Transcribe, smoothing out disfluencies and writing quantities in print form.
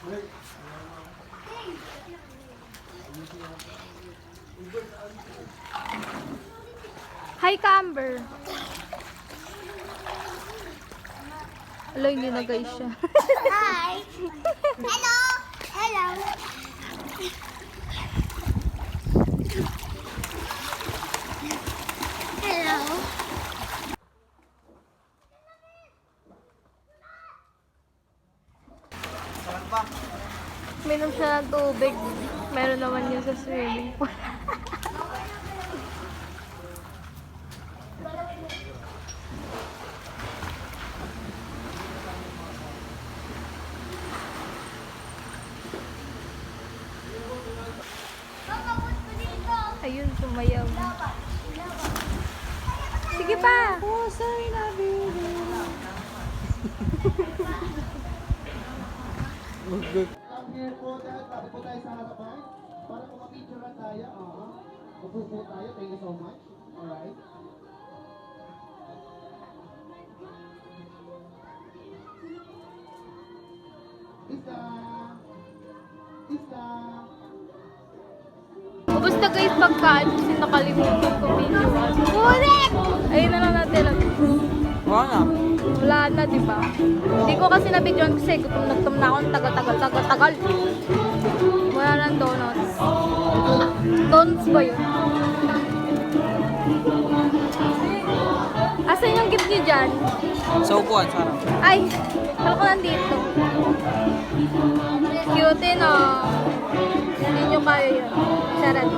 Hi, Camber. Hello, hindi na guys siya. Hi. Hello. Hello. Hello. Minom siya ng tubig. Meron naman yun sa swimming pool. Ayun, sumayaw. Sige pa! Oh, sorry na, baby. Come here po, tabi po tayo sa harapan. Para kung mapicturean tayo, upo po tayo. Thank you so much. Alright. Isa. Isa. Kumusta guys pagkaan? Kasi nakalimutan ko videoan. Ulit! Ayun na lang natin. Wala. Wala na, di ba? Hindi ko kasi na-videoan kasi gutom na gutom na ako ng tagal. Wala ng donuts. Donuts ba yun? Asan yung gift niyo dyan? Sa upuan, sarap. Ay! Kala ko nandito. Cute eh, no? Hindi nyo kaya yun. Sarap.